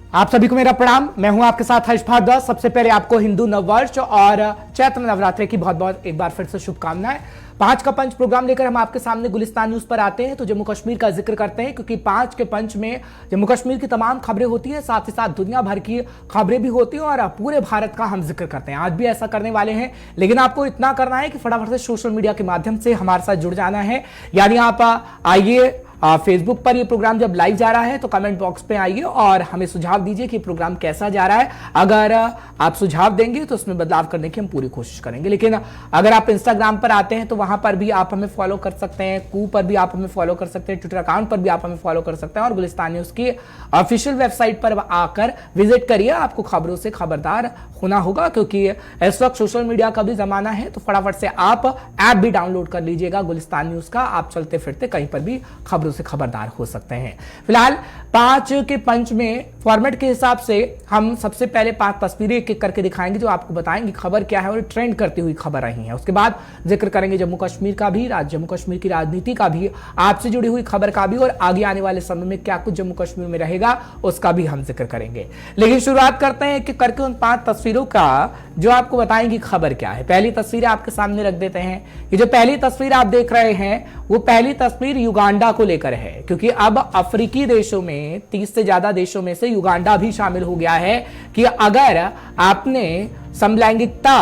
आप सभी को मेरा प्रणाम। मैं हूं आपके साथ हर्ष भारद्वाज। सबसे पहले आपको हिंदू नववर्ष और चैत्र नवरात्रि की बहुत बहुत एक बार फिर से शुभकामनाएं। 5 का पंच प्रोग्राम लेकर हम आपके सामने गुलिस्तान न्यूज पर आते हैं तो जम्मू कश्मीर का जिक्र करते हैं, क्योंकि 5 के पंच में जम्मू कश्मीर की तमाम खबरें होती हैं, साथ ही साथ दुनिया भर की खबरें भी होती हैं और पूरे भारत का हम जिक्र करते हैं। आज भी ऐसा करने वाले हैं, लेकिन आपको इतना करना है कि फटाफट से सोशल मीडिया के माध्यम से हमारे साथ जुड़ जाना है। यानी आप आइए फेसबुक पर ये प्रोग्राम जब लाइव जा रहा है तो कमेंट बॉक्स पे आइए और हमें सुझाव दीजिए कि प्रोग्राम कैसा जा रहा है। अगर आप सुझाव देंगे तो उसमें बदलाव करने की हम पूरी कोशिश करेंगे। लेकिन अगर आप इंस्टाग्राम पर आते हैं तो वहां पर भी आप हमें फॉलो कर सकते हैं, कू पर भी आप हमें फॉलो कर सकते हैं, ट्विटर अकाउंट पर भी आप हमें फॉलो कर सकते हैं और गुलिस्तान न्यूज की ऑफिशियल वेबसाइट पर आकर विजिट करिए। आपको खबरों से खबरदार होना होगा, क्योंकि इस वक्त सोशल मीडिया का भी जमाना है। तो फटाफट से आप ऐप भी डाउनलोड कर लीजिएगा गुलिस्तान न्यूज का। आप चलते फिरते कहीं पर भी खबरों से खबरदार हो सकते हैं। फिलहाल 5 के पंच में फॉर्मेट के हिसाब से हम सबसे पहले 5 तस्वीरें एक एक करके दिखाएंगे जो आपको बताएंगे खबर क्या है और ट्रेंड करती हुई खबर रही है। उसके बाद जिक्र करेंगे जम्मू कश्मीर का भी, जम्मू कश्मीर की राजनीति का भी, आपसे जुड़ी हुई खबर का भी और आगे आने वाले समय में क्या कुछ जम्मू कश्मीर में रहेगा उसका भी हम जिक्र करेंगे। लेकिन शुरुआत करते हैं कि करके उन 5 तस्वीरों का जो आपको बताएंगी खबर क्या है। पहली तस्वीर आपके सामने रख देते हैं। ये जो पहली तस्वीर आप देख रहे हैं वो पहली तस्वीर युगांडा को लेकर है, क्योंकि अब अफ्रीकी देशों में 30 से ज्यादा देशों में से युगांडा भी शामिल हो गया है कि अगर आपने समलैंगिकता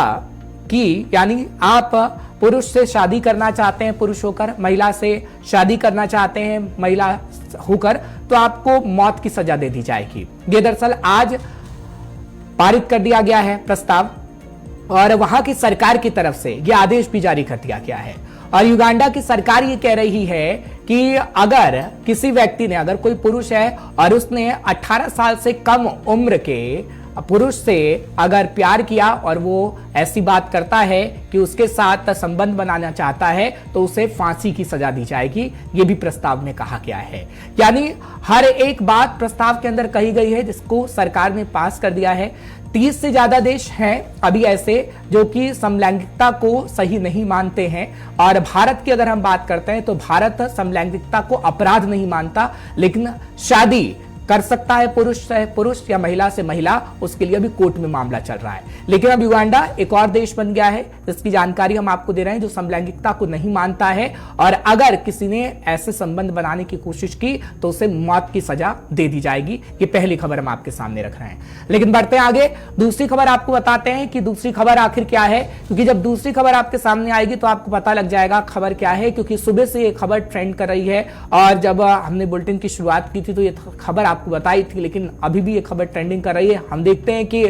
की, यानी आप पुरुष से शादी करना चाहते हैं, पुरुष होकर महिला से शादी करना चाहते हैं महिला होकर, तो आपको मौत की सजा दे दी जाएगी। ये दरअसल आज पारित कर दिया गया है प्रस्ताव और वहां की सरकार की तरफ से यह आदेश भी जारी कर दिया गया है। और युगांडा की सरकार ये कह रही है कि अगर किसी व्यक्ति ने, अगर कोई पुरुष है और उसने 18 साल से कम उम्र के पुरुष से अगर प्यार किया और वो ऐसी बात करता है कि उसके साथ संबंध बनाना चाहता है तो उसे फांसी की सजा दी जाएगी। ये भी प्रस्ताव में कहा गया है। यानी हर एक बात प्रस्ताव के अंदर कही गई है जिसको सरकार ने पास कर दिया है। 30 से ज्यादा देश हैं अभी ऐसे जो कि समलैंगिकता को सही नहीं मानते हैं। और भारत की अगर हम बात करते हैं तो भारत समलैंगिकता को अपराध नहीं मानता, लेकिन शादी कर सकता है पुरुष से पुरुष या महिला से महिला, उसके लिए अभी कोर्ट में मामला चल रहा है। लेकिन अब युगांडा एक और देश बन गया है जिसकी जानकारी हम आपको दे रहे हैं, जो समलैंगिकता को नहीं मानता है और अगर किसी ने ऐसे संबंध बनाने की कोशिश की तो उसे मौत की सजा दे दी जाएगी। ये पहली खबर हम आपके सामने रख रहे हैं। लेकिन बढ़ते आगे, दूसरी खबर आपको बताते हैं कि दूसरी खबर आखिर क्या है, क्योंकि जब दूसरी खबर आपके सामने आएगी तो आपको पता लग जाएगा खबर क्या है, क्योंकि सुबह से ये खबर ट्रेंड कर रही है और जब हमने बुलेटिन की शुरुआत की थी तो ये खबर आपको बताई थी, लेकिन अभी भी ये खबर ट्रेंडिंग कर रही है। हम देखते हैं कि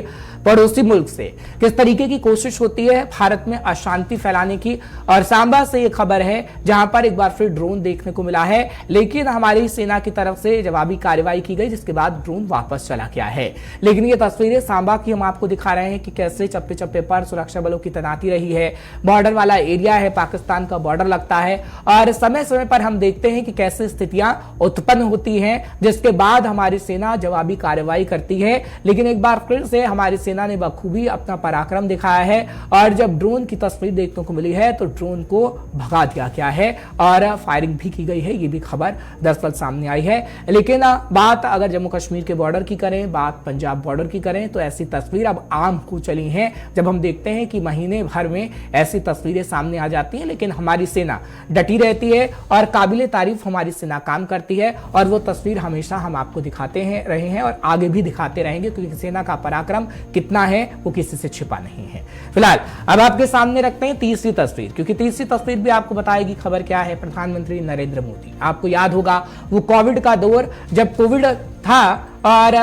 पड़ोसी मुल्क से किस तरीके की कोशिश होती है भारत में अशांति फैलाने की। और सांबा से ये खबर है जहां पर एक बार फिर ड्रोन देखने को मिला है, लेकिन हमारी सेना की तरफ से जवाबी कार्रवाई की गई जिसके बाद ड्रोन वापस चला गया है। लेकिन ये तस्वीरें सांबा की हम आपको दिखा रहे हैं कि कैसे चप्पे चप्पे पर सुरक्षा बलों की तैनाती रही है। बॉर्डर वाला एरिया है, पाकिस्तान का बॉर्डर लगता है और समय समय पर हम देखते हैं कि कैसे स्थितियां उत्पन्न होती हैं जिसके बाद हमारी सेना जवाबी कार्रवाई करती है। लेकिन एक बार फिर से हमारी सेना ने बखूबी अपना पराक्रम दिखाया है और जब ड्रोन की तस्वीर देखने को मिली है तो ड्रोन को भगा दिया गया है और फायरिंग भी की गई है। ये भी खबर दरअसल सामने आई है। लेकिन बात अगर जम्मू कश्मीर के बॉर्डर की करें, बात पंजाब बॉर्डर की करें, तो ऐसी तस्वीर अब आम हो चली हैं जब हम देखते हैं कि महीने भर में ऐसी तस्वीरें सामने आ जाती हैं। लेकिन हमारी सेना डटी रहती है और काबिले तारीफ हमारी सेना काम करती है और वो तस्वीर हमेशा हम आपको दिखाते रहे हैं और आगे भी दिखाते रहेंगे, क्योंकि सेना का पराक्रम कितना है वो किसी से छिपा नहीं है। फिलहाल अब आपके सामने रखते हैं तीसरी तस्वीर, क्योंकि तीसरी तस्वीर भी आपको बताएगी खबर क्या है। प्रधानमंत्री नरेंद्र मोदी, आपको याद होगा वो कोविड का दौर, जब कोविड था और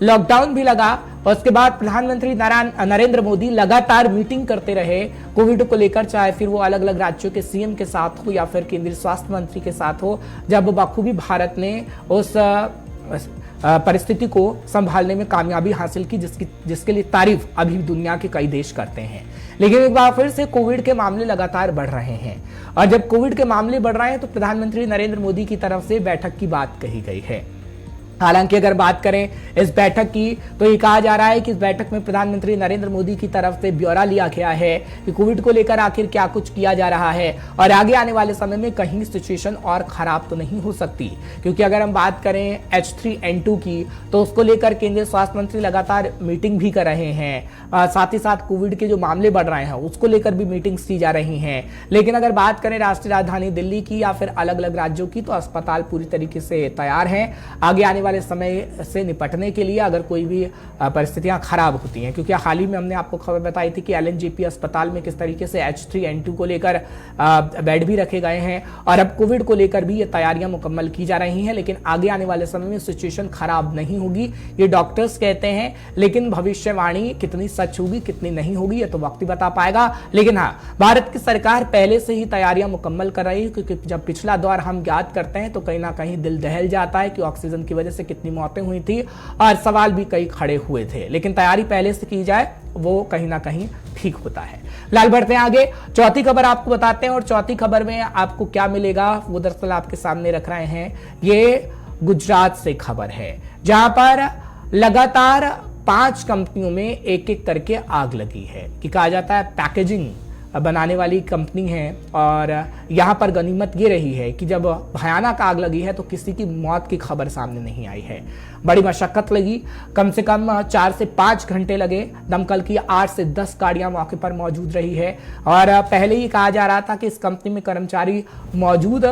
लॉकडाउन भी लगा, और उसके बाद प्रधानमंत्री नरेंद्र मोदी लगातार मीटिंग करते रहे कोविड को लेकर, चाहे फिर वो अलग अलग राज्यों के सीएम के साथ हो या फिर केंद्रीय स्वास्थ्य मंत्री के साथ हो, जब बखूबी भारत ने उस परिस्थिति को संभालने में कामयाबी हासिल की जिसके लिए तारीफ अभी दुनिया के कई देश करते हैं। लेकिन एक बार फिर से कोविड के मामले लगातार बढ़ रहे हैं और जब कोविड के मामले बढ़ रहे हैं तो प्रधानमंत्री नरेंद्र मोदी की तरफ से बैठक की बात कही गई है। हालांकि अगर बात करें इस बैठक की तो ये कहा जा रहा है कि इस बैठक में प्रधानमंत्री नरेंद्र मोदी की तरफ से ब्यौरा लिया गया है कि कोविड को लेकर आखिर क्या कुछ किया जा रहा है और आगे आने वाले समय में कहीं सिचुएशन और खराब तो नहीं हो सकती, क्योंकि अगर हम बात करें H3N2 की तो उसको लेकर केंद्रीय स्वास्थ्य मंत्री लगातार मीटिंग भी कर रहे हैं। साथ ही साथ कोविड के जो मामले बढ़ रहे हैं उसको लेकर भी मीटिंग्स की जा रही हैं। लेकिन अगर बात करें राष्ट्रीय राजधानी दिल्ली की या फिर अलग अलग राज्यों की तो अस्पताल पूरी तरीके से तैयार हैं आगे आने वाले समय से निपटने के लिए अगर कोई भी परिस्थितियां खराब होती हैं, क्योंकि हाल ही में हमने आपको खबर बताई थी कि LNJP अस्पताल में किस तरीके से H3N2 को लेकर बेड भी रखे गए हैं और अब कोविड को लेकर भी ये तैयारियां मुकम्मल की जा रही हैं। लेकिन आगे आने वाले समय में सिचुएशन खराब नहीं होगी, ये डॉक्टर्स कहते हैं, लेकिन भविष्यवाणी कितनी सच होगी कितनी नहीं होगी ये तो वक्त ही बता पाएगा। लेकिन हाँ, भारत की सरकार पहले से ही तैयारियां मुकम्मल कर रही है, क्योंकि जब पिछला दौर हम याद करते हैं तो कहीं ना कहीं दिल दहल जाता है कि ऑक्सीजन की वजह से कितनी मौतें हुई थी और सवाल भी कई खड़े हुए थे। लेकिन तैयारी पहले से की जाए वो कहीं ना कहीं ठीक होता है। फिलहाल बढ़ते हैं आगे, चौथी खबर आपको बताते हैं और चौथी खबर में आपको क्या मिलेगा वो दरअसल आपके सामने रख रहे हैं। ये गुजरात से खबर है जहां पर लगातार 5 कंपनियों में एक एक करके आग लगी है कि कहा जाता है पैकेजिंग बनाने वाली कंपनी है और यहाँ पर गनीमत ये रही है कि जब भयानक आग लगी है तो किसी की मौत की खबर सामने नहीं आई है। बड़ी मशक्कत लगी, कम से कम 4 से 5 घंटे लगे, दमकल की 8 से 10 गाड़ियां मौके पर मौजूद रही है और पहले ही कहा जा रहा था कि इस कंपनी में कर्मचारी मौजूद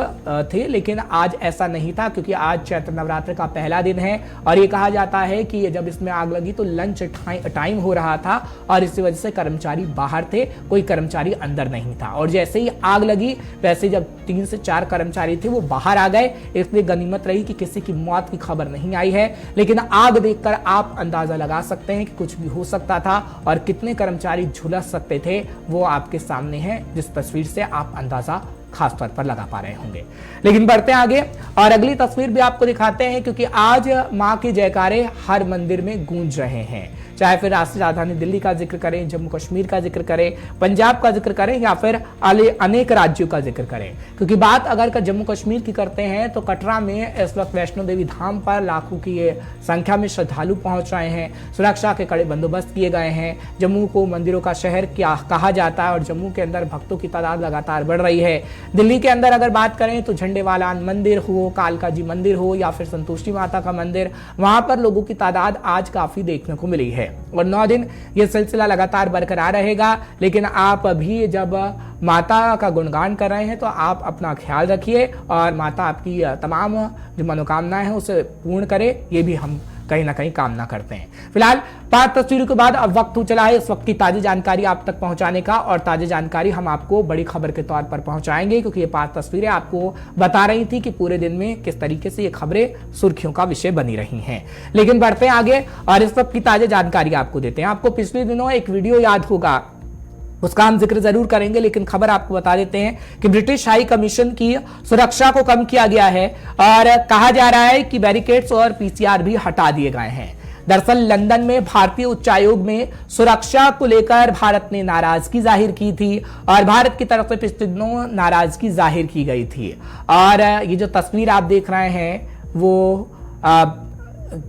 थे, लेकिन आज ऐसा नहीं था क्योंकि आज चैत्र नवरात्र का पहला दिन है और ये कहा जाता है कि जब इसमें आग लगी तो लंच टाइम हो रहा था और इसी वजह से कर्मचारी बाहर थे, कोई कर्मचारी अंदर नहीं था और जैसे ही आग लगी वैसे जब 3 से 4 कर्मचारी थे वो बाहर आ गए, इसलिए गनीमत रही कि किसी की मौत की खबर नहीं आई है। लेकिन आग देखकर आप अंदाजा लगा सकते हैं कि कुछ भी हो सकता था और कितने कर्मचारी झुलस सकते थे वो आपके सामने है, जिस तस्वीर से आप अंदाजा खास तौर पर लगा पा रहे होंगे। लेकिन बढ़ते हैं आगे और अगली तस्वीर भी आपको दिखाते हैं, क्योंकि आज मां के जयकारे हर मंदिर में गूंज रहे हैं, चाहे फिर राष्ट्रीय राजधानी दिल्ली का जिक्र करें, जम्मू कश्मीर का जिक्र करें, पंजाब का जिक्र करें या फिर अनेक राज्यों का जिक्र करें। क्योंकि बात अगर जम्मू कश्मीर की करते हैं तो कटरा में इस वक्त वैष्णो देवी धाम पर लाखों की संख्या में श्रद्धालु पहुंच रहे हैं, सुरक्षा के कड़े बंदोबस्त किए गए हैं। जम्मू को मंदिरों का शहर क्या कहा जाता है और जम्मू के अंदर भक्तों की तादाद लगातार बढ़ रही है। दिल्ली के अंदर अगर बात करें तो झंडेवालान मंदिर हो, कालका जी मंदिर हो या फिर संतोषी माता का मंदिर, वहां पर लोगों की तादाद आज काफी देखने को मिली है और 9 दिन ये सिलसिला लगातार बरकरार रहेगा। लेकिन आप अभी जब माता का गुणगान कर रहे हैं तो आप अपना ख्याल रखिए और माता आपकी तमाम जो मनोकामनाएं हैं उसे पूर्ण करे, ये भी हम कहीं ना कहीं कामना करते हैं। फिलहाल 5 तस्वीरों के बाद अब वक्त हो चला है इस वक्त की ताजी जानकारी आप तक पहुंचाने का और ताजी जानकारी हम आपको बड़ी खबर के तौर पर पहुंचाएंगे, क्योंकि ये 5 तस्वीरें आपको बता रही थी कि पूरे दिन में किस तरीके से ये खबरें सुर्खियों का विषय बनी रही हैं। लेकिन बढ़ते हैं आगे और इस वक्त की ताजी जानकारी आपको देते हैं। आपको पिछले दिनों एक वीडियो याद होगा, उसका हम जिक्र जरूर करेंगे, लेकिन खबर आपको बता देते हैं कि ब्रिटिश हाई कमीशन की सुरक्षा को कम किया गया है और कहा जा रहा है कि बैरिकेड्स और PCR भी हटा दिए गए हैं। दरअसल लंदन में भारतीय उच्चायोग में सुरक्षा को लेकर भारत ने नाराजगी जाहिर की थी और भारत की तरफ से पिछले दिनों नाराजगी जाहिर की गई थी और ये जो तस्वीर आप देख रहे हैं वो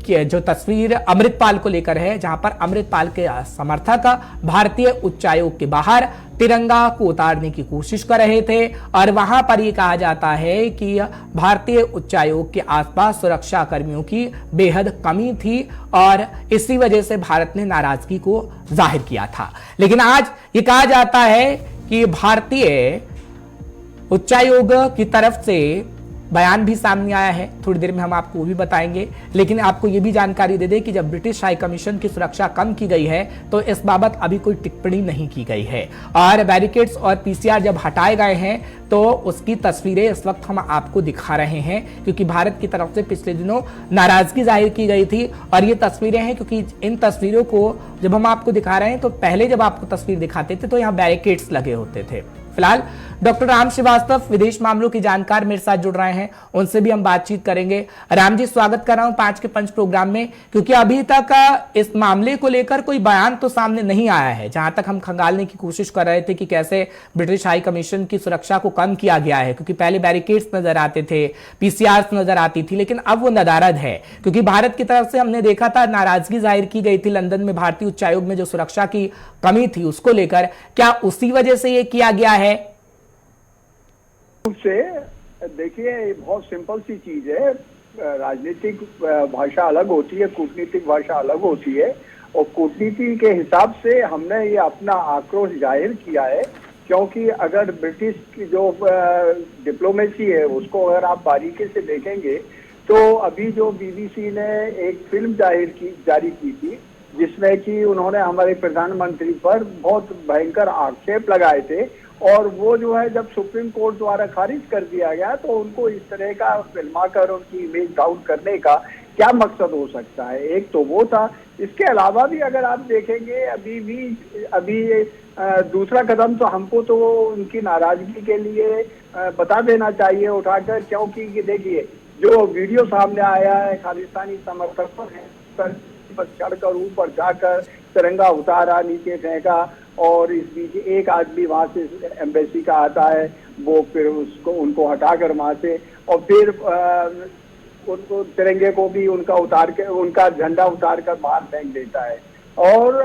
जो तस्वीर अमृतपाल को लेकर है, जहां पर अमृतपाल के समर्थक भारतीय उच्चायोग के बाहर तिरंगा को उतारने की कोशिश कर रहे थे और वहां पर यह कहा जाता है कि भारतीय उच्चायोग के आसपास सुरक्षा कर्मियों की बेहद कमी थी और इसी वजह से भारत ने नाराजगी को जाहिर किया था। लेकिन आज ये कहा जाता है कि भारतीय उच्चायोग की तरफ से बयान भी सामने आया है, थोड़ी देर में हम आपको वो भी बताएंगे। लेकिन आपको ये भी जानकारी दे दें कि जब ब्रिटिश हाई कमीशन की सुरक्षा कम की गई है तो इस बाबत अभी कोई टिप्पणी नहीं की गई है और बैरिकेड्स और PCR जब हटाए गए हैं तो उसकी तस्वीरें इस वक्त हम आपको दिखा रहे हैं, क्योंकि भारत की तरफ से पिछले दिनों नाराजगी जाहिर की गई थी और ये तस्वीरें हैं, क्योंकि इन तस्वीरों को जब हम आपको दिखा रहे हैं तो पहले जब आपको तस्वीर दिखाते थे तो यहाँ बैरिकेड्स लगे होते थे। फिलहाल डॉक्टर राम श्रीवास्तव विदेश मामलों के जानकार मेरे साथ जुड़ रहे हैं, उनसे भी हम बातचीत करेंगे। राम जी, स्वागत कर रहा हूं 5 के पंच प्रोग्राम में, क्योंकि अभी तक इस मामले को लेकर कोई बयान तो सामने नहीं आया है। जहां तक हम खंगालने की कोशिश कर रहे थे कि कैसे ब्रिटिश हाई कमीशन की सुरक्षा को कम किया गया है, क्योंकि पहले बैरिकेड्स नजर आते थे, पीसीआर नजर आती थी, लेकिन अब वो नदारद है, क्योंकि भारत की तरफ से हमने देखा था नाराजगी जाहिर की गई थी लंदन में भारतीय उच्चायोग में जो सुरक्षा की कमी थी उसको लेकर। क्या उसी वजह से ये किया गया है? से देखिए, ये बहुत सिंपल सी चीज है। राजनीतिक भाषा अलग होती है, कूटनीतिक भाषा अलग होती है, और कूटनीति के हिसाब से हमने ये अपना आक्रोश जाहिर किया है। क्योंकि अगर ब्रिटिश की जो डिप्लोमेसी है उसको अगर आप बारीकी से देखेंगे तो अभी जो बीबीसी ने एक फिल्म जारी की थी जिसमें कि उन्होंने हमारे प्रधानमंत्री पर बहुत भयंकर आक्षेप लगाए थे, और वो जो है जब सुप्रीम कोर्ट द्वारा खारिज कर दिया गया तो उनको इस तरह का फिल्माकर उनकी इमेज डाउन करने का क्या मकसद हो सकता है। एक तो वो था। इसके अलावा भी अगर आप देखेंगे अभी दूसरा कदम तो हमको तो उनकी नाराजगी के लिए बता देना चाहिए उठाकर, क्योंकि देखिए जो वीडियो सामने आया है खालिस्तानी समर्थकों ने चढ़कर ऊपर जाकर तिरंगा उतारा, नीचे फेंका, और इस बीच एक आदमी वहां से एम्बेसी का आता है, वो फिर उनको हटाकर वहां से, और फिर उनको तिरंगे को भी उनका झंडा उतार कर बाहर फेंक देता है। और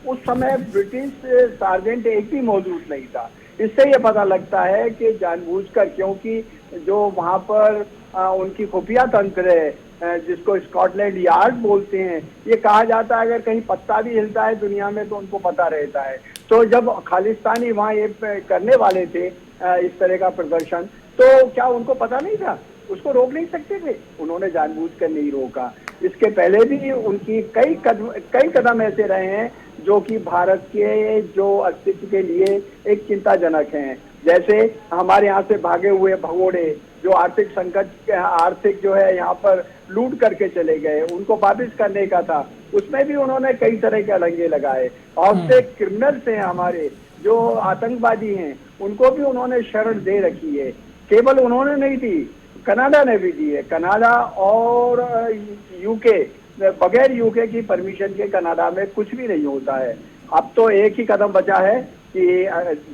उस समय ब्रिटिश सार्जेंट एक भी मौजूद नहीं था। इससे ये पता लगता है कि जानबूझकर, क्योंकि जो वहां पर उनकी खुफिया तंत्र है जिसको स्कॉटलैंड यार्ड बोलते हैं, ये कहा जाता है अगर कहीं पत्ता भी हिलता है दुनिया में तो उनको पता रहता है। तो जब खालिस्तानी वहां ये करने वाले थे इस तरह का प्रदर्शन, तो क्या उनको पता नहीं था? उसको रोक नहीं सकते थे? उन्होंने जानबूझकर नहीं रोका। इसके पहले भी उनकी कई कदम ऐसे रहे हैं जो कि भारत के जो अस्तित्व के लिए एक चिंताजनक हैं। जैसे हमारे यहाँ से भागे हुए भगोड़े जो आर्थिक जो है यहाँ पर लूट करके चले गए, उनको वापिस करने का था, उसमें भी उन्होंने कई तरह के अलंगे लगाए। और से क्रिमिनल्स हैं हमारे जो आतंकवादी हैं, उनको भी उन्होंने शरण दे रखी है। केवल उन्होंने नहीं दी, कनाडा ने भी दी है। कनाडा और यूके, बगैर यूके की परमिशन के कनाडा में कुछ भी नहीं होता है। अब तो एक ही कदम बचा है कि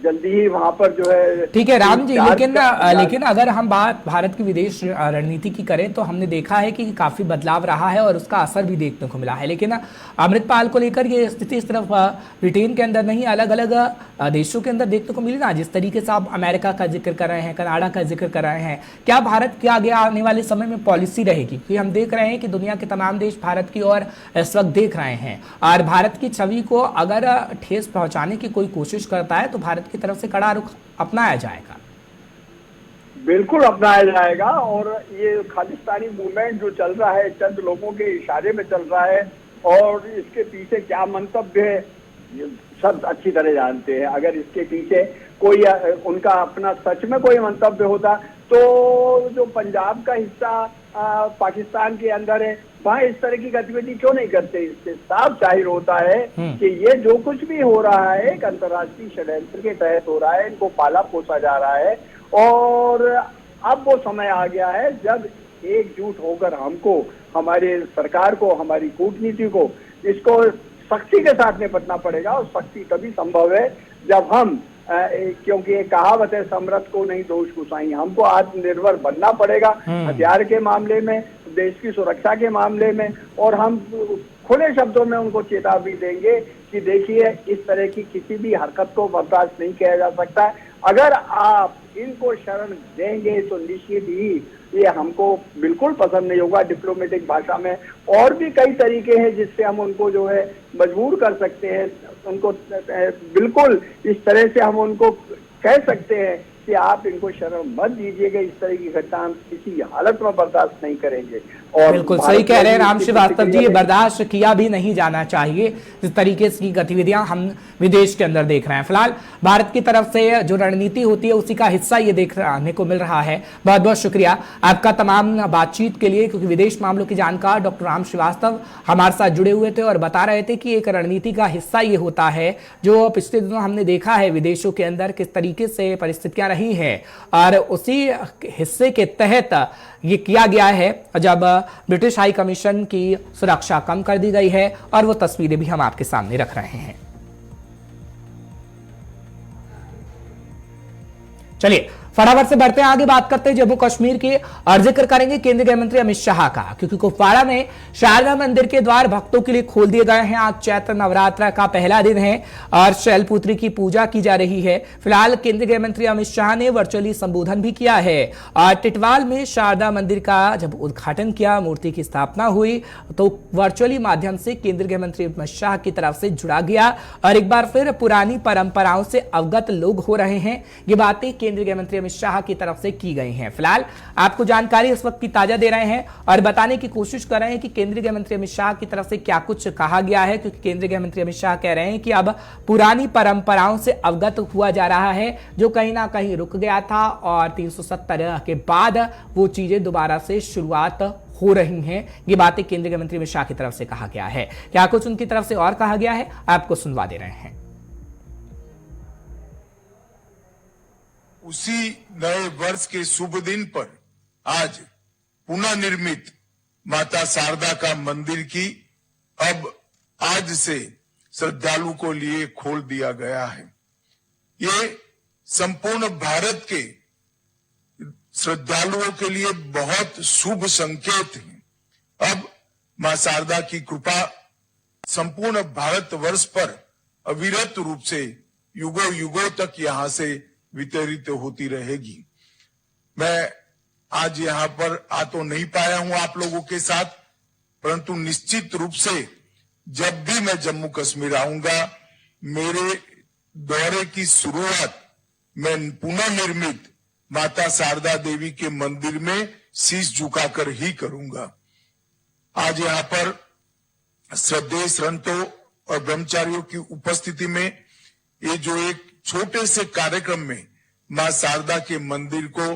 जल्दी ही वहां पर जो है। ठीक है राम जी, लेकिन अगर हम बात भारत की विदेश रणनीति की करें तो हमने देखा है कि काफी बदलाव रहा है और उसका असर भी देखने को मिला है। लेकिन अमृतपाल को लेकर ये स्थिति सिर्फ ब्रिटेन के अंदर नहीं, अलग अलग देशों के अंदर देखने को मिली ना। जिस तरीके से आप अमेरिका का जिक्र कर रहे हैं, कनाडा का जिक्र कर रहे हैं, क्या भारत के आगे आने वाले समय में पॉलिसी रहेगी? क्योंकि हम देख रहे हैं कि दुनिया के तमाम देश भारत की ओर इस वक्त देख रहे हैं, और भारत की छवि को अगर ठेस पहुंचाने की कोई कोशिश करता है तो भारत की तरफ से कड़ा रुख अपनाया जाएगा। बिल्कुल अपनाया जाएगा। और ये खालिस्तानी मूवमेंट जो चल रहा है चंद लोगों के इशारे में चल रहा है, और इसके पीछे क्या मंतव्य है ये सब अच्छी तरह जानते हैं। अगर इसके पीछे कोई उनका अपना सच में कोई मंतव्य होता तो जो पंजाब का हिस्सा पाकिस्तान के अंदर है वहां इस तरह की गतिविधि क्यों नहीं करते? इससे साफ जाहिर होता है कि ये जो कुछ भी हो रहा है एक अंतर्राष्ट्रीय षड्यंत्र के तहत हो रहा है, इनको पाला पोसा जा रहा है। और अब वो समय आ गया है जब एकजुट होकर हमको, हमारे सरकार को, हमारी कूटनीति को इसको सख्ती के साथ निपटना पड़ेगा। और सख्ती तभी संभव है जब हम क्योंकि एक कहावत है, समृद्ध को नहीं दोष गुसाई, हमको आत्मनिर्भर बनना पड़ेगा हथियार के मामले में, देश की सुरक्षा के मामले में। और हम खुले शब्दों में उनको चेतावनी देंगे कि देखिए इस तरह की किसी भी हरकत को बर्दाश्त नहीं किया जा सकता है। अगर आप इनको शरण देंगे तो निश्चित ही ये हमको बिल्कुल पसंद नहीं होगा। डिप्लोमेटिक भाषा में और भी कई तरीके हैं जिससे हम उनको जो है मजबूर कर सकते हैं। उनको बिल्कुल इस तरह से हम उनको कह सकते हैं कि आप इनको शरण मत दीजिएगा, इस तरह की घटना हम किसी हालत में बर्दाश्त नहीं करेंगे। और बिल्कुल सही कह रहे हैं राम श्रीवास्तव जी, ये बर्दाश्त किया भी नहीं जाना चाहिए जिस तरीके की गतिविधियां हम विदेश के अंदर देख रहे हैं। फिलहाल भारत की तरफ से जो रणनीति होती है उसी का हिस्सा ये देखने को मिल रहा है। बहुत बहुत शुक्रिया आपका तमाम बातचीत के लिए, क्योंकि विदेश मामलों के जानकार डॉक्टर राम श्रीवास्तव हमारे साथ जुड़े हुए थे और बता रहे थे कि एक रणनीति का हिस्सा ये होता है जो पिछले दिनों हमने देखा है विदेशों के अंदर किस तरीके से परिस्थितियां रही है और उसी हिस्से के तहत ये किया गया है जब ब्रिटिश हाई कमीशन की सुरक्षा कम कर दी गई है और वो तस्वीरें भी हम आपके सामने रख रहे हैं। चलिए फटाफट से बढ़ते हैं आगे, बात करते हैं जम्मू कश्मीर की और जिक्र करेंगे केंद्रीय गृह मंत्री अमित शाह का, क्योंकि कुपवाड़ा में शारदा मंदिर के द्वार भक्तों के लिए खोल दिए गए हैं। आज चैत्र नवरात्र का पहला दिन है और शैलपुत्री की पूजा की जा रही है। फिलहाल केंद्रीय गृह मंत्री अमित शाह ने वर्चुअली संबोधन भी किया है और टिटवाल में शारदा मंदिर का जब उद्घाटन किया, मूर्ति की स्थापना हुई, तो वर्चुअली माध्यम से केंद्रीय गृह मंत्री अमित शाह की तरफ से जुड़ा गया और एक बार फिर पुरानी परंपराओं से अवगत लोग हो रहे हैं। ये बातें केंद्रीय गृह मंत्री अमित शाह की तरफ से की गई हैं। फिलहाल आपको जानकारी इस वक्त की ताजा दे रहे हैं और बताने की कोशिश कर रहे हैं कि केंद्रीय गृह मंत्री अमित शाह की तरफ से क्या कुछ कहा गया है, क्योंकि केंद्रीय गृह मंत्री अमित शाह कह रहे हैं कि अब पुरानी परंपराओं से अवगत हुआ जा रहा है, जो कहीं ना कहीं रुक गया था और 370 के बाद वो चीजें दोबारा से शुरुआत हो रही हैं। ये बातें केंद्रीय गृह मंत्री अमित शाह की तरफ से कहा गया है। क्या कुछ उनकी तरफ से और कहा गया है, आपको सुनवा दे रहे हैं। उसी नए वर्ष के शुभ दिन पर आज पुनः निर्मित माता शारदा का मंदिर की अब आज से श्रद्धालु को लिए खोल दिया गया है। ये संपूर्ण भारत के श्रद्धालुओं के लिए बहुत शुभ संकेत है। अब मां शारदा की कृपा संपूर्ण भारतवर्ष पर अविरत रूप से युगों युगों तक यहां से वितरित होती रहेगी। मैं आज यहां पर आ तो नहीं पाया हूं आप लोगों के साथ, परंतु निश्चित रूप से जब भी मैं जम्मू कश्मीर आऊंगा, मेरे दौरे की शुरुआत मैं पुनः निर्मित माता शारदा देवी के मंदिर में शीश झुकाकर ही करूंगा। आज यहां पर श्रद्धेय संतों और ब्रह्मचारियों की उपस्थिति में ये जो एक छोटे से कार्यक्रम में मां शारदा के मंदिर को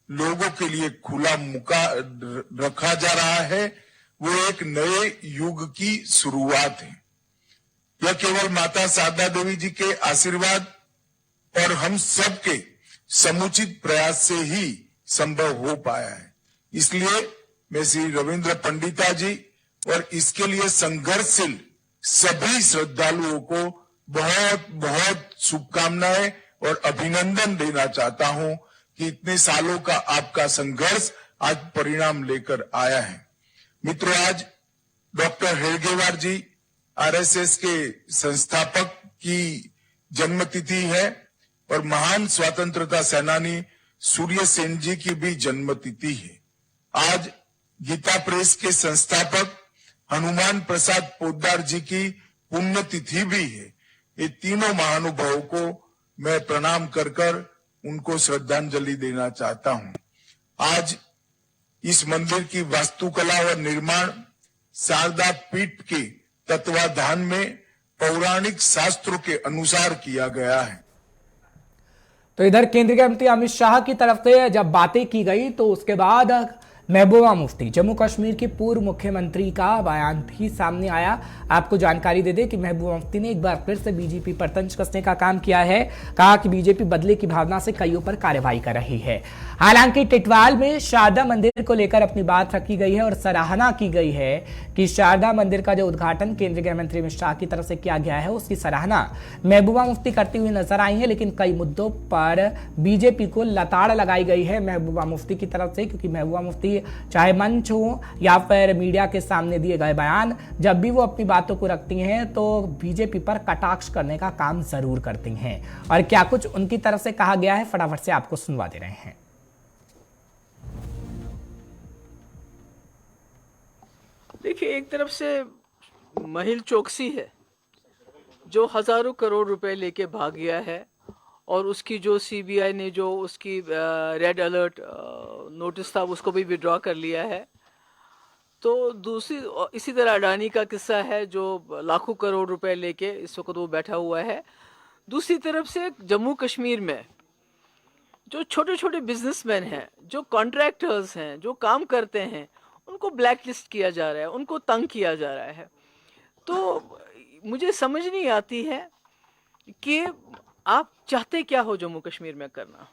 लोगों के लिए खुला मुका रखा जा रहा है, वो एक नए युग की शुरुआत है। यह केवल माता शारदा देवी जी के आशीर्वाद और हम सबके समुचित प्रयास से ही संभव हो पाया है। इसलिए मैं श्री रविंद्र पंडिता जी और इसके लिए संघर्षशील सभी श्रद्धालुओं को बहुत बहुत शुभकामनाएं और अभिनंदन देना चाहता हूं कि इतने सालों का आपका संघर्ष आज परिणाम लेकर आया है। मित्रों, आज डॉक्टर हेडगेवार जी आरएसएस के संस्थापक की जन्मतिथि है और महान स्वतंत्रता सेनानी सूर्य सेन जी की भी जन्मतिथि है। आज गीता प्रेस के संस्थापक हनुमान प्रसाद पोद्दार जी की पुण्यतिथि भी है। ये तीनों महानुभावों को मैं प्रणाम कर कर उनको श्रद्धांजलि देना चाहता हूं। आज इस मंदिर की वास्तुकला और निर्माण शारदा पीठ के तत्वाधान में पौराणिक शास्त्रों के अनुसार किया गया है। तो इधर केंद्रीय गृह मंत्री अमित शाह की तरफ से जब बातें की गई तो उसके बाद महबूबा मुफ्ती जम्मू कश्मीर के पूर्व मुख्यमंत्री का बयान भी सामने आया। आपको जानकारी दे दें कि महबूबा मुफ्ती ने एक बार फिर से बीजेपी पर तंज कसने का काम किया है। कहा कि बीजेपी बदले की भावना से कईयों पर कार्रवाई कर रही है। हालांकि टिटवाल में शारदा मंदिर को लेकर अपनी बात रखी गई है और सराहना की गई है कि शारदा मंदिर का जो उद्घाटन केंद्रीय गृह मंत्री अमित शाह की तरफ से किया गया है, उसकी सराहना महबूबा मुफ्ती करती हुई नजर आई है। लेकिन कई मुद्दों पर बीजेपी को लताड़ लगाई गई है महबूबा मुफ्ती की तरफ से, क्योंकि महबूबा मुफ्ती चाहे मंच हो या फिर मीडिया के सामने दिए गए बयान, जब भी वो अपनी बातों को रखती हैं तो बीजेपी पर कटाक्ष करने का काम जरूर करती हैं। और क्या कुछ उनकी तरफ से कहा गया है, फटाफट से आपको सुनवा दे रहे हैं। देखिए, एक तरफ से महिल चौकसी है जो हजारों करोड़ रुपए लेके भाग गया है और उसकी जो सीबीआई ने जो उसकी रेड अलर्ट नोटिस था उसको भी विड्रॉ कर लिया है। तो दूसरी इसी तरह अडानी का किस्सा है जो लाखों करोड़ रुपए लेके इस वक्त वो बैठा हुआ है। दूसरी तरफ से जम्मू कश्मीर में जो छोटे छोटे बिजनेसमैन हैं, जो कॉन्ट्रैक्टर्स हैं, जो काम करते हैं, उनको ब्लैकलिस्ट किया जा रहा है, उनको तंग किया जा रहा है। तो मुझे समझ नहीं आती है कि आप चाहते क्या हो जम्मू कश्मीर में करना।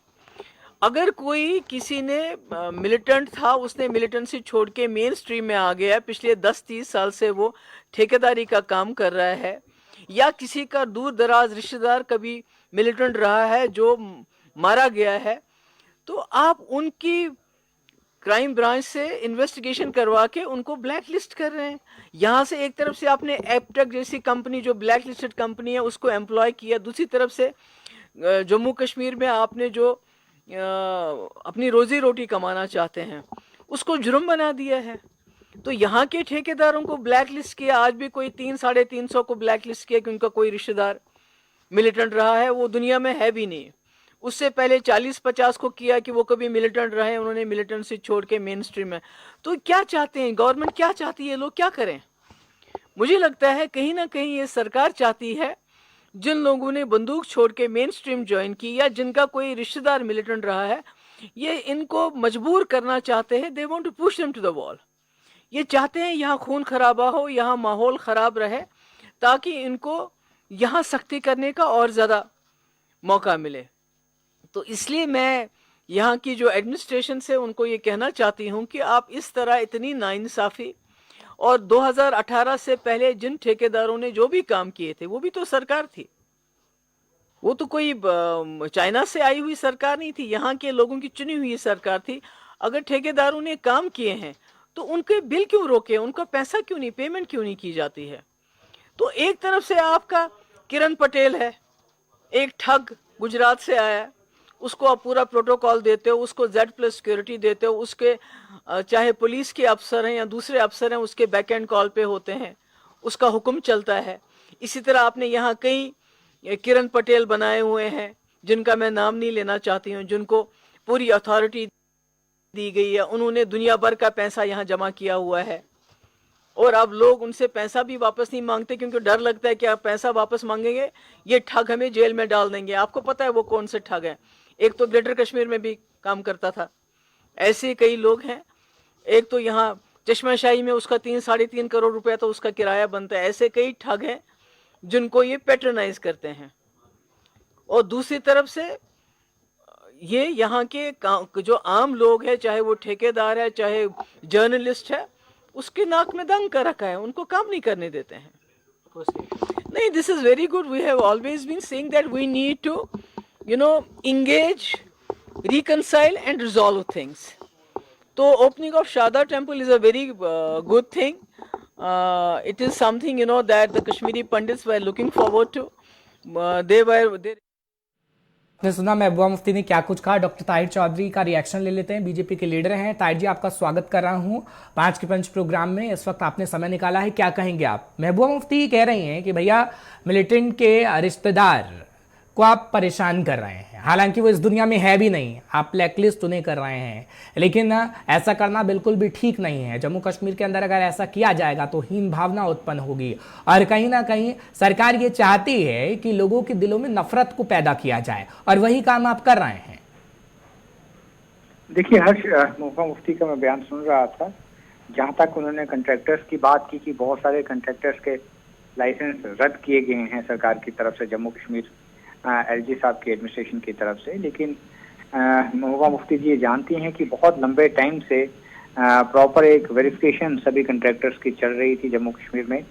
अगर कोई किसी ने मिलिटेंट था, उसने मिलिटेंसी छोड़ के मेन स्ट्रीम में आ गया, पिछले 10-30 साल से वो ठेकेदारी का काम कर रहा है, या किसी का दूर दराज रिश्तेदार कभी मिलिटेंट रहा है जो मारा गया है, तो आप उनकी क्राइम ब्रांच से इन्वेस्टिगेशन करवा के उनको ब्लैक लिस्ट कर रहे हैं। यहाँ से एक तरफ से आपने एपटेक जैसी कंपनी जो ब्लैक लिस्टेड कंपनी है उसको एम्प्लॉय किया, दूसरी तरफ से जम्मू कश्मीर में आपने जो अपनी रोजी रोटी कमाना चाहते हैं उसको जुर्म बना दिया है। तो यहाँ के ठेकेदारों को ब्लैक लिस्ट किया, आज भी कोई 300-350 को ब्लैक लिस्ट किया कि उनका कोई रिश्तेदार मिलिटेंट रहा है, वो दुनिया में है भी नहीं। उससे पहले 40-50 को किया कि वो कभी मिलिटेंट रहे, उन्होंने मिलिटेंसी छोड़ के मेन स्ट्रीम में। तो क्या चाहते हैं गवर्नमेंट, क्या चाहती है, लोग क्या करें? मुझे लगता है कहीं ना कहीं ये सरकार चाहती है जिन लोगों ने बंदूक छोड़ के मेन स्ट्रीम ज्वाइन की या जिनका कोई रिश्तेदार मिलिटेंट रहा है, ये इनको मजबूर करना चाहते हैं। They want to push them to the wall. ये चाहते हैं यहाँ खून खराबा हो, यहाँ माहौल ख़राब रहे, ताकि इनको यहाँ सख्ती करने का और ज़्यादा मौका मिले। तो इसलिए मैं यहाँ की जो एडमिनिस्ट्रेशन से उनको ये कहना चाहती हूँ कि आप इस तरह इतनी नाइंसाफ़ी, और 2018 से पहले जिन ठेकेदारों ने जो भी काम किए थे वो भी तो सरकार थी, वो तो कोई चाइना से आई हुई सरकार नहीं थी, यहाँ के लोगों की चुनी हुई सरकार थी। अगर ठेकेदारों ने काम किए हैं तो उनके बिल क्यों रोके, उनका पैसा क्यों नहीं, पेमेंट क्यों नहीं की जाती है? तो एक तरफ से आपका किरण पटेल है, एक ठग गुजरात से आया है, उसको आप पूरा प्रोटोकॉल देते हो, उसको Z+ सिक्योरिटी देते हो, उसके चाहे पुलिस के अफसर हैं या दूसरे अफसर हैं उसके बैक एंड कॉल पे होते हैं, उसका हुक्म चलता है। इसी तरह आपने यहाँ कई किरण पटेल बनाए हुए हैं जिनका मैं नाम नहीं लेना चाहती हूँ, जिनको पूरी अथॉरिटी दी गई है, उन्होंने दुनिया भर का पैसा यहाँ जमा किया हुआ है, और अब लोग उनसे पैसा भी वापस नहीं मांगते क्योंकि डर लगता है कि आप पैसा वापस मांगेंगे ये ठग हमें जेल में डाल देंगे। आपको पता है वो कौन से ठग हैं? एक तो ग्रेटर कश्मीर में भी काम करता था, ऐसे कई लोग हैं। एक तो यहाँ चश्माशाही में उसका 3-3.5 करोड़ रुपया तो उसका किराया बनता है। ऐसे कई ठग हैं जिनको ये पैट्रनाइज करते हैं। और दूसरी तरफ से ये यहाँ के जो आम लोग हैं, चाहे वो ठेकेदार है चाहे जर्नलिस्ट है, उसके नाक में दंग कर रखा है, उनको काम नहीं करने देते हैं। नहीं, this is very good. We have always been saying that we need to engage, reconcile and resolve things. So opening of Shada temple is a very good thing. It is something that the Kashmiri Pandits were looking forward to. आपने सुना महबूबा मुफ्ती ने क्या कुछ कहा। Doctor Tahir Chaudhary का reaction ले लेते हैं, बीजेपी के लीडर हैं। ताहिर जी, आपका स्वागत कर रहा हूं 5 के पंच प्रोग्राम में। इस वक्त आपने समय निकाला है, क्या कहेंगे आप? महबूबा मुफ्ती कह रही हैं कि भैया मिलिटेंट के रिश्तेदार को आप परेशान कर रहे हैं, हालांकि वो इस दुनिया में है भी नहीं, आप ब्लैकलिस्ट उन्हें कर रहे हैं, लेकिन ऐसा करना बिल्कुल भी ठीक नहीं है। जम्मू कश्मीर के अंदर अगर ऐसा किया जाएगा तो हीन भावना उत्पन्न होगी, और कहीं ना कहीं सरकार ये चाहती है कि लोगों के दिलों में नफरत को पैदा किया जाए, और वही काम आप कर रहे हैं। देखिए हर्ष, महबूबा मुफ्ती का मैं बयान सुन रहा था, जहां तक उन्होंने कंट्रैक्टर्स की बात की कि बहुत सारे कंट्रैक्टर्स के लाइसेंस रद्द किए गए हैं सरकार की तरफ से, जम्मू कश्मीर LG साहब की एडमिनिस्ट्रेशन की तरफ से। लेकिन महबूबा मुफ्ती जी ये जानती हैं कि बहुत लंबे टाइम से प्रॉपर एक वेरिफिकेशन सभी कंट्रैक्टर्स की चल रही थी जम्मू कश्मीर में,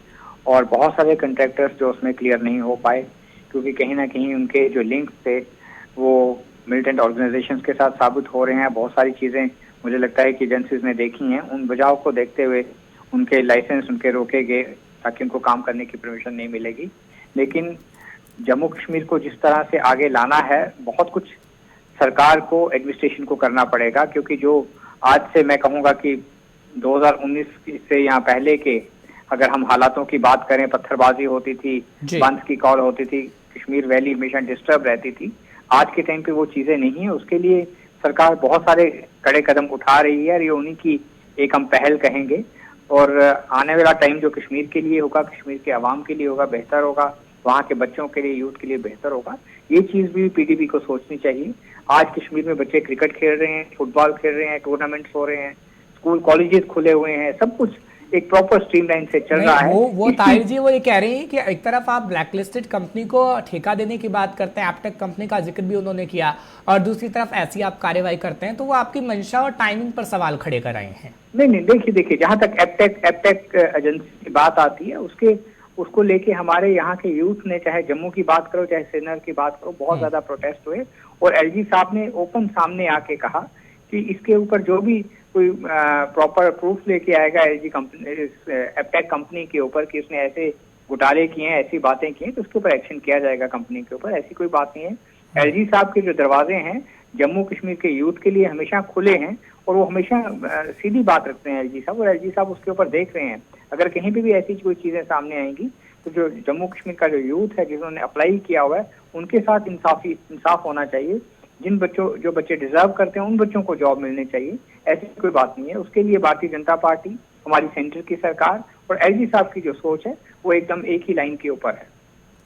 और बहुत सारे कंट्रैक्टर्स जो उसमें क्लियर नहीं हो पाए क्योंकि कहीं ना कहीं उनके जो लिंक्स थे वो मिलिटेंट ऑर्गेनाइजेशंस के साथ साबित हो रहे हैं। बहुत सारी चीज़ें मुझे लगता है कि एजेंसीज ने देखी हैं, उन वजहों को देखते हुए उनके लाइसेंस उनके रोके गए ताकि उनको काम करने की परमिशन नहीं मिलेगी। लेकिन जम्मू कश्मीर को जिस तरह से आगे लाना है, बहुत कुछ सरकार को एडमिनिस्ट्रेशन को करना पड़ेगा, क्योंकि जो आज से मैं कहूँगा कि 2019 से या पहले के अगर हम हालातों की बात करें, पत्थरबाजी होती थी, बंद की कॉल होती थी, कश्मीर वैली हमेशा डिस्टर्ब रहती थी। आज के टाइम पे वो चीज़ें नहीं है। उसके लिए सरकार बहुत सारे कड़े कदम उठा रही है और ये उन्हीं की एक हम पहल कहेंगे, और आने वाला टाइम जो कश्मीर के लिए होगा, कश्मीर के अवाम के लिए होगा, बेहतर होगा, वहाँ के बच्चों के लिए, यूथ के लिए बेहतर होगा। ये चीज़ भी PDP को सोचनी चाहिए। आज कश्मीर में बच्चे क्रिकेट खेल रहे हैं, फुटबॉल खेल रहे हैं, टूर्नामेंट्स हो रहे हैं, स्कूल कॉलेजेस खुले हुए हैं, सब कुछ एक प्रॉपर स्ट्रीमलाइन से चल रहा है। वो ताहिर जी वो ये कह रहे हैं कि एक तरफ आप ब्लैकलिस्टेड कंपनी को ठेका देने की बात करते हैं, एपटेक कंपनी का जिक्र भी उन्होंने किया, और दूसरी तरफ ऐसी आप कार्यवाही करते हैं, तो वो आपकी मंशा और टाइमिंग पर सवाल खड़े कर रहे हैं। नहीं, देखिए जहां तक एपटेक एजेंसी की बात आती है, उसको लेके हमारे यहाँ के यूथ ने, चाहे जम्मू की बात करो चाहे श्रीनगर की बात करो, बहुत ज्यादा प्रोटेस्ट हुए, और एलजी साहब ने ओपन सामने आके कहा कि इसके ऊपर जो भी कोई प्रॉपर प्रूफ लेके आएगा एलजी कंपनी, एपटेक कंपनी के ऊपर कि उसने ऐसे घोटाले किए हैं, ऐसी बातें की हैं, तो उसके ऊपर एक्शन किया जाएगा कंपनी के ऊपर। ऐसी कोई बात नहीं है। एलजी साहब के जो दरवाजे हैं जम्मू कश्मीर के यूथ के लिए हमेशा खुले हैं, और वो हमेशा सीधी बात रखते हैं एलजी साहब, और एलजी साहब उसके ऊपर देख रहे हैं। अगर कहीं पे भी ऐसी कोई चीजें सामने आएंगी तो जो जम्मू कश्मीर का जो यूथ है जिन्होंने अप्लाई किया हुआ है, उनके साथ इंसाफ होना चाहिए। जो बच्चे डिजर्व करते हैं उन बच्चों को जॉब मिलनी चाहिए, ऐसी कोई बात नहीं है। उसके लिए भारतीय जनता पार्टी, हमारी सेंटर की सरकार और एलजी साहब की जो सोच है वो एकदम एक ही लाइन के ऊपर है।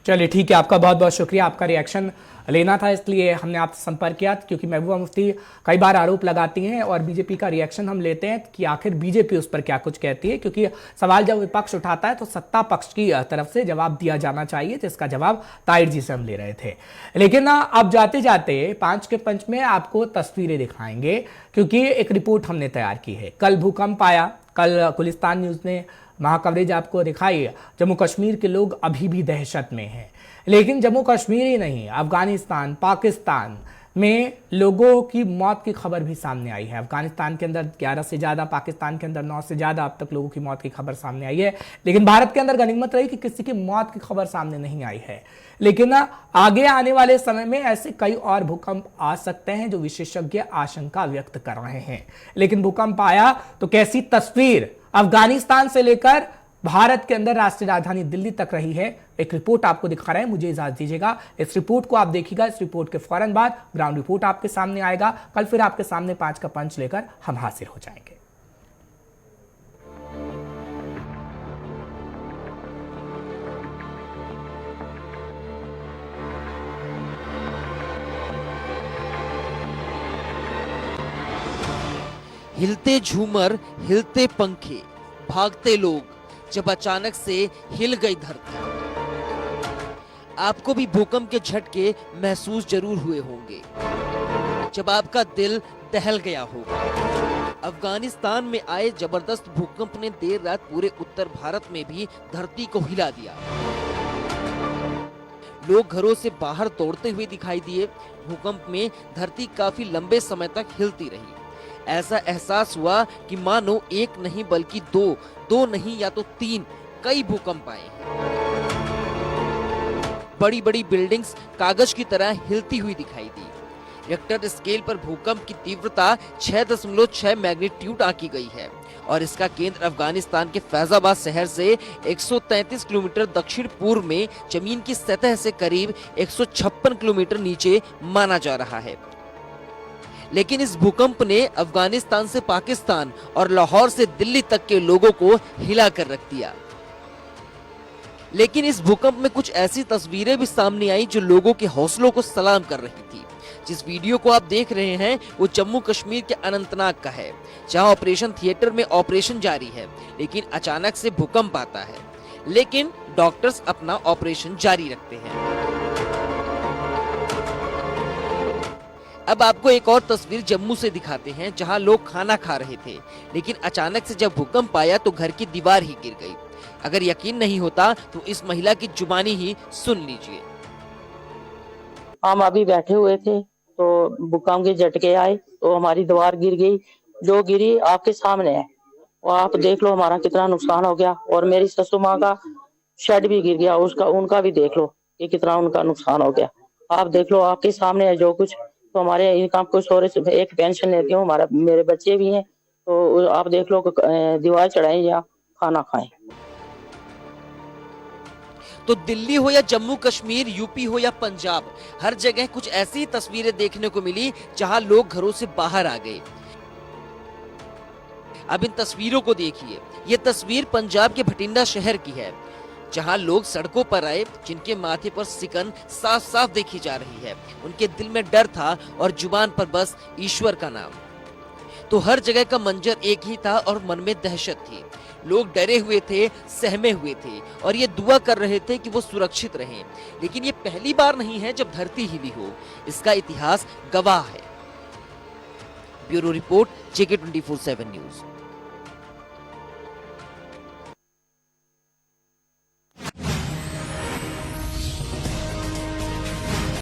चलिए ठीक है, आपका बहुत बहुत शुक्रिया, आपका रिएक्शन लेना था इसलिए हमने आपसे संपर्क किया, क्योंकि महबूबा मुफ्ती कई बार आरोप लगाती हैं और बीजेपी का रिएक्शन हम लेते हैं कि आखिर बीजेपी उस पर क्या कुछ कहती है, क्योंकि सवाल जब विपक्ष उठाता है तो सत्ता पक्ष की तरफ से जवाब दिया जाना चाहिए, जिसका जवाब ताहिर जी से हम ले रहे थे। लेकिन अब जाते जाते 5 के पंच में आपको तस्वीरें दिखाएंगे, क्योंकि एक रिपोर्ट हमने तैयार की है। कल भूकंप आया, कल गुलिस्तान न्यूज ने वहाँ कवरेज आपको दिखाई। जम्मू कश्मीर के लोग अभी भी दहशत में हैं, लेकिन जम्मू कश्मीर ही नहीं, अफगानिस्तान, पाकिस्तान में लोगों की मौत की खबर भी सामने आई है। अफगानिस्तान के अंदर 11 से ज़्यादा, पाकिस्तान के अंदर 9 से ज़्यादा अब तक लोगों की मौत की खबर सामने आई है। लेकिन भारत के अंदर गनीमत रही कि किसी की मौत की खबर सामने नहीं आई है। लेकिन आगे आने वाले समय में ऐसे कई और भूकंप आ सकते हैं जो विशेषज्ञ आशंका व्यक्त कर रहे हैं। लेकिन भूकंप आया तो कैसी तस्वीर अफगानिस्तान से लेकर भारत के अंदर राष्ट्रीय राजधानी दिल्ली तक रही है, एक रिपोर्ट आपको दिखा रहे हैं। मुझे इजाजत दीजिएगा, इस रिपोर्ट को आप देखिएगा। इस रिपोर्ट के फौरन बाद ग्राउंड रिपोर्ट आपके सामने आएगा। कल फिर आपके सामने 5 का पंच लेकर हम हाजिर हो जाएंगे। हिलते झूमर, हिलते पंखे, भागते लोग, जब अचानक से हिल गई धरती। आपको भी भूकंप के झटके महसूस जरूर हुए होंगे, जब आपका दिल दहल गया होगा। अफगानिस्तान में आए जबरदस्त भूकंप ने देर रात पूरे उत्तर भारत में भी धरती को हिला दिया। लोग घरों से बाहर दौड़ते हुए दिखाई दिए। भूकंप में धरती काफी लंबे समय तक हिलती रही। ऐसा एहसास हुआ कि मानो एक नहीं बल्कि दो नहीं या तो 3 कई भूकंप आए। बड़ी बड़ी बिल्डिंग्स कागज की तरह हिलती हुई दिखाई दी। रिक्टर स्केल पर भूकंप की तीव्रता 6.6 मैग्नीट्यूड आंकी गई है और इसका केंद्र अफगानिस्तान के फैजाबाद शहर से 133 किलोमीटर दक्षिण पूर्व में जमीन की सतह से करीब 156 किलोमीटर नीचे माना जा रहा है। लेकिन इस भूकंप ने अफगानिस्तान से पाकिस्तान और लाहौर से दिल्ली तक के लोगों को हिला कर रख दिया। लेकिन इस भूकंप में कुछ ऐसी तस्वीरें भी सामने आई जो लोगों के हौसलों को सलाम कर रही थी। जिस वीडियो को आप देख रहे हैं वो जम्मू कश्मीर के अनंतनाग का है, जहां ऑपरेशन थिएटर में ऑपरेशन जारी है, लेकिन अचानक से भूकंप आता है। लेकिन डॉक्टर्स अपना ऑपरेशन जारी रखते हैं। अब आपको एक और तस्वीर जम्मू से दिखाते हैं, जहां लोग खाना खा रहे थे, लेकिन अचानक से जब भूकंप आया तो घर की दीवार ही गिर गई। अगर यकीन नहीं होता तो इस महिला की जुबानी ही सुन लीजिए। हम अभी बैठे हुए थे तो भूकंप के झटके आए तो हमारी दीवार गिर गई, जो गिरी आपके सामने है। और आप देख लो हमारा कितना नुकसान हो गया। और मेरी ससुर माँ का शेड भी गिर गया, उनका भी देख लो कि कितना उनका नुकसान हो गया। आप देख लो आपके सामने है जो कुछ। तो हमारे इनकम को सोरे से एक पेंशन लेती हूँ, मेरे बच्चे भी हैं, तो आप देख लो दीवार चढ़ाएं या खाना खाएं। तो दिल्ली हो या जम्मू कश्मीर, यूपी हो या पंजाब, हर जगह कुछ ऐसी तस्वीरें देखने को मिली जहां लोग घरों से बाहर आ गए। अब इन तस्वीरों को देखिए। ये तस्वीर पंजाब के भटिंडा शहर की है, जहां लोग सड़कों पर आए, जिनके माथे पर सिकन साफ साफ देखी जा रही है। उनके दिल में डर था और जुबान पर बस ईश्वर का नाम। तो हर जगह का मंजर एक ही था और मन में दहशत थी। लोग डरे हुए थे, सहमे हुए थे और ये दुआ कर रहे थे कि वो सुरक्षित रहें। लेकिन ये पहली बार नहीं है जब धरती हिली हो, इसका इतिहास गवाह है। Bureau report, JK 24/7 news.